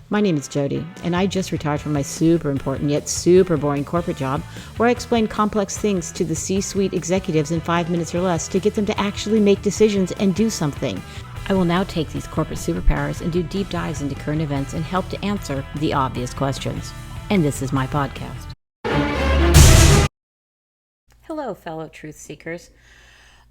My name is Jody, and I just retired from my super important yet super boring corporate job where I explain complex things to the C-suite executives in 5 minutes or less to get them to actually make decisions and do something. I will now take these corporate superpowers and do deep dives into current events and help to answer the obvious questions. And this is my podcast. Hello, fellow truth seekers.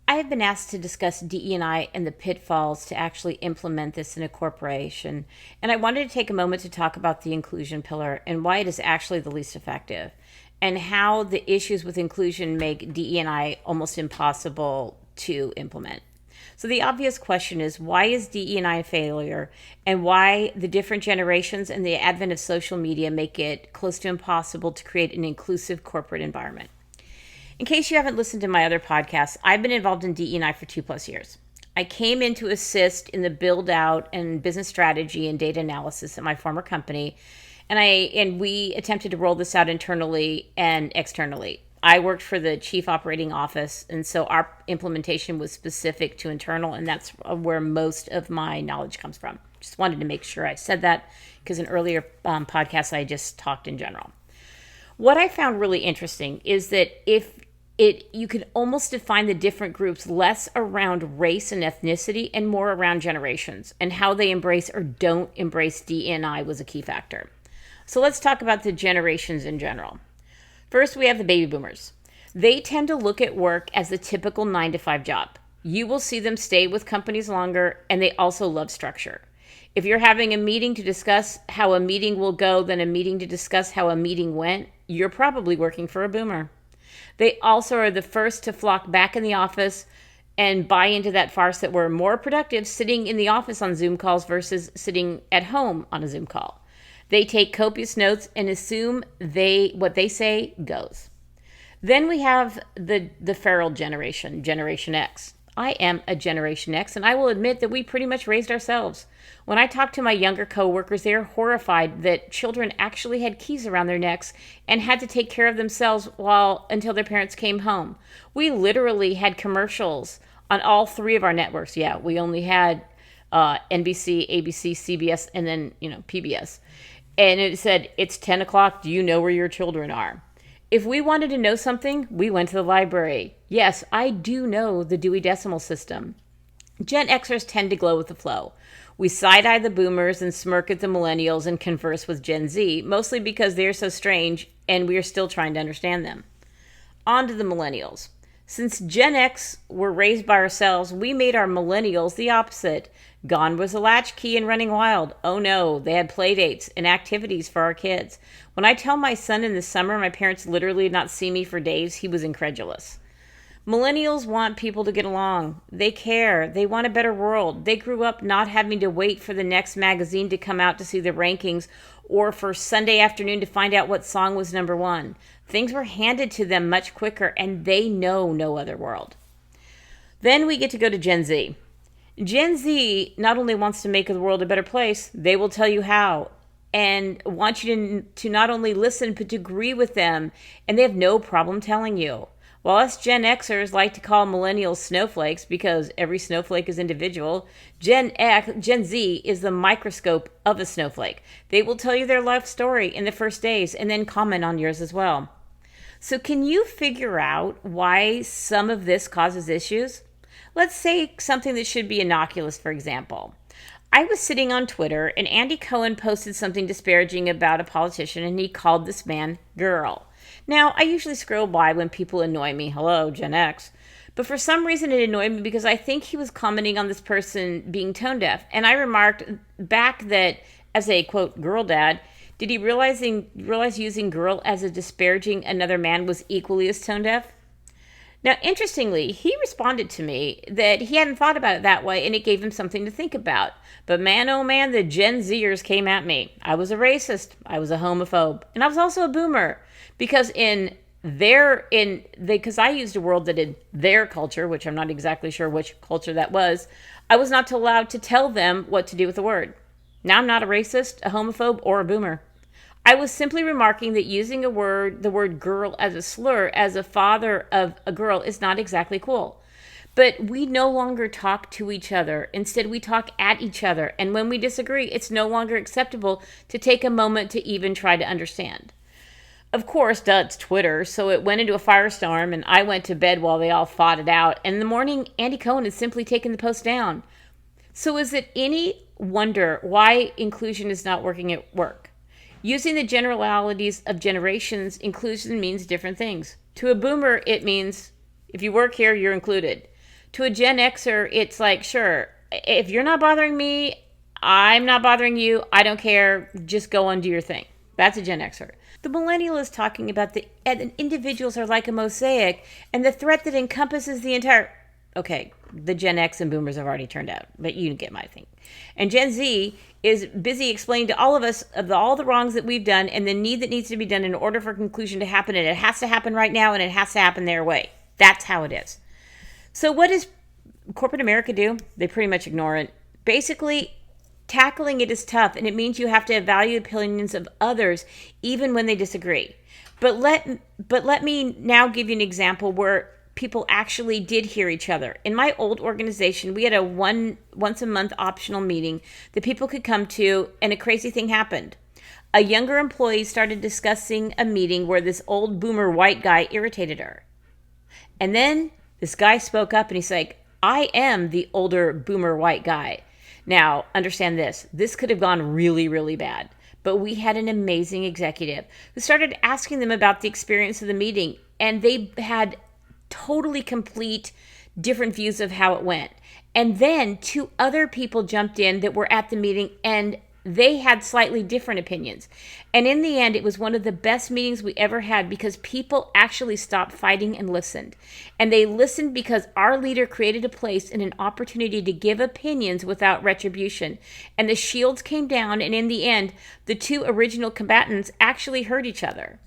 I have been asked to discuss DE&I and the pitfalls to actually implement this in a corporation, and I wanted to take a moment to talk about the inclusion pillar and why it is actually the least effective, and how the issues with inclusion make DE&I almost impossible to implement. So the obvious question is, why is DE&I a failure, and why the different generations and the advent of social media make it close to impossible to create an inclusive corporate environment? In case you haven't listened to my other podcasts, I've been involved in DE&I for 2+ years. I came in to assist in the build out and business strategy and data analysis at my former company, and we attempted to roll this out internally and externally. I worked for the chief operating office, and so our implementation was specific to internal, and that's where most of my knowledge comes from. Just wanted to make sure I said that because in earlier podcasts I just talked in general. What I found really interesting is that you could almost define the different groups less around race and ethnicity and more around generations, and how they embrace or don't embrace DE&I was a key factor. So let's talk about the generations in general. First, we have the baby boomers. They tend to look at work as the typical 9-to-5 job. You will see them stay with companies longer, and they also love structure. If you're having a meeting to discuss how a meeting will go, then a meeting to discuss how a meeting went, you're probably working for a boomer. They also are the first to flock back in the office and buy into that farce that we're more productive sitting in the office on Zoom calls versus sitting at home on a Zoom call. They take copious notes and assume what they say goes. Then we have the feral generation, Generation X. I am a Generation X, and I will admit that we pretty much raised ourselves. When I talk to my younger coworkers, they are horrified that children actually had keys around their necks and had to take care of themselves until their parents came home. We literally had commercials on all 3 of our networks. Yeah, we only had NBC, ABC, CBS, and then PBS. And it said, "It's 10 o'clock. Do you know where your children are?" If we wanted to know something, we went to the library. Yes, I do know the Dewey Decimal System. Gen Xers tend to glow with the flow. We side-eye the boomers and smirk at the millennials and converse with Gen Z, mostly because they're so strange and we are still trying to understand them. On to the millennials. Since Gen X were raised by ourselves, we made our millennials the opposite. Gone was the latchkey and running wild. Oh no, they had play dates and activities for our kids. When I tell my son in the summer my parents literally did not see me for days, he was incredulous. Millennials want people to get along. They care. They want a better world. They grew up not having to wait for the next magazine to come out to see the rankings or for Sunday afternoon to find out what song was number 1. Things were handed to them much quicker, and they know no other world. Then we get to go to Gen Z. Gen Z not only wants to make the world a better place, they will tell you how, and want you to not only listen, but to agree with them, and they have no problem telling you. While us Gen Xers like to call millennials snowflakes because every snowflake is individual, Gen Z is the microscope of a snowflake. They will tell you their life story in the first days and then comment on yours as well. So can you figure out why some of this causes issues? Let's say something that should be innocuous, for example. I was sitting on Twitter and Andy Cohen posted something disparaging about a politician, and he called this man girl. Now, I usually scroll by when people annoy me. Hello, Gen X. But for some reason it annoyed me because I think he was commenting on this person being tone deaf. And I remarked back that as a, quote, girl dad, did he realize using girl as a disparaging another man was equally as tone deaf? Now, interestingly, he responded to me that he hadn't thought about it that way, and it gave him something to think about. But man, oh man, the Gen Zers came at me. I was a racist. I was a homophobe. And I was also a boomer. Because because I used a word that in their culture, which I'm not exactly sure which culture that was, I was not allowed to tell them what to do with the word. Now I'm not a racist, a homophobe, or a boomer. I was simply remarking that using the word girl as a slur as a father of a girl is not exactly cool. But we no longer talk to each other. Instead, we talk at each other. And when we disagree, it's no longer acceptable to take a moment to even try to understand. Of course, it's Twitter, so it went into a firestorm, and I went to bed while they all fought it out. And in the morning, Andy Cohen has simply taken the post down. So is it any wonder why inclusion is not working at work? Using the generalities of generations, inclusion means different things. To a boomer, it means if you work here, you're included. To a Gen Xer, it's like, sure, if you're not bothering me, I'm not bothering you. I don't care. Just go and do your thing. That's a Gen Xer. The millennial is talking about the individuals are like a mosaic and the threat that encompasses the entire... Okay, the Gen X and boomers have already turned out, but you get my thing. And Gen Z is busy explaining to all of us of all the wrongs that we've done and the need that needs to be done in order for conclusion to happen. And it has to happen right now, and it has to happen their way. That's how it is. So what does corporate America do? They pretty much ignore it. Basically, tackling it is tough, and it means you have to evaluate opinions of others even when they disagree. But let me now give you an example where people actually did hear each other. In my old organization, we had a once a month optional meeting that people could come to, and a crazy thing happened. A younger employee started discussing a meeting where this old boomer white guy irritated her. And then this guy spoke up and he's like, I am the older boomer white guy. Now, understand this. This could have gone really, really bad. But we had an amazing executive who started asking them about the experience of the meeting. And they had totally complete different views of how it went. And then two other people jumped in that were at the meeting, and they had slightly different opinions. And in the end, it was one of the best meetings we ever had because people actually stopped fighting and listened. And they listened because our leader created a place and an opportunity to give opinions without retribution. And the shields came down, and in the end, the two original combatants actually heard each other.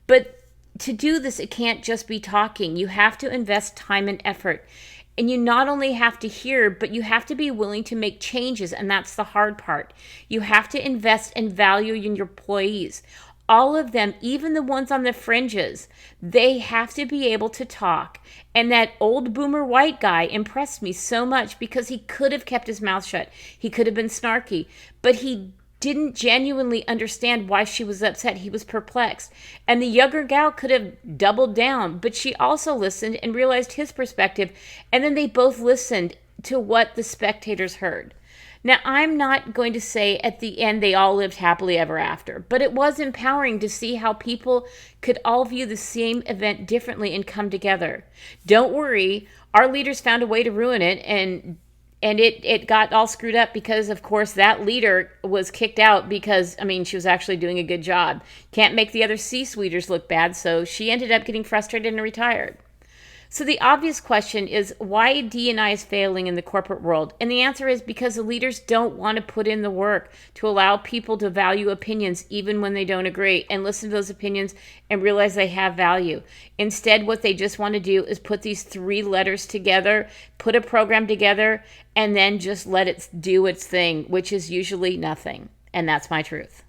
But to do this, it can't just be talking. You have to invest time and effort. And you not only have to hear, but you have to be willing to make changes, and that's the hard part. You have to invest and value in your employees. All of them, even the ones on the fringes, they have to be able to talk. And that old boomer white guy impressed me so much because he could have kept his mouth shut. He could have been snarky, but he didn't genuinely understand why she was upset. He was perplexed. And the younger gal could have doubled down, but she also listened and realized his perspective. And then they both listened to what the spectators heard. Now, I'm not going to say at the end they all lived happily ever after, but it was empowering to see how people could all view the same event differently and come together. Don't worry, our leaders found a way to ruin it, and it got all screwed up because, of course, that leader was kicked out because, she was actually doing a good job. Can't make the other C-suiters look bad, so she ended up getting frustrated and retired. So the obvious question is why D&I is failing in the corporate world. And the answer is because the leaders don't want to put in the work to allow people to value opinions even when they don't agree and listen to those opinions and realize they have value. Instead, what they just want to do is put these three letters together, put a program together, and then just let it do its thing, which is usually nothing. And that's my truth.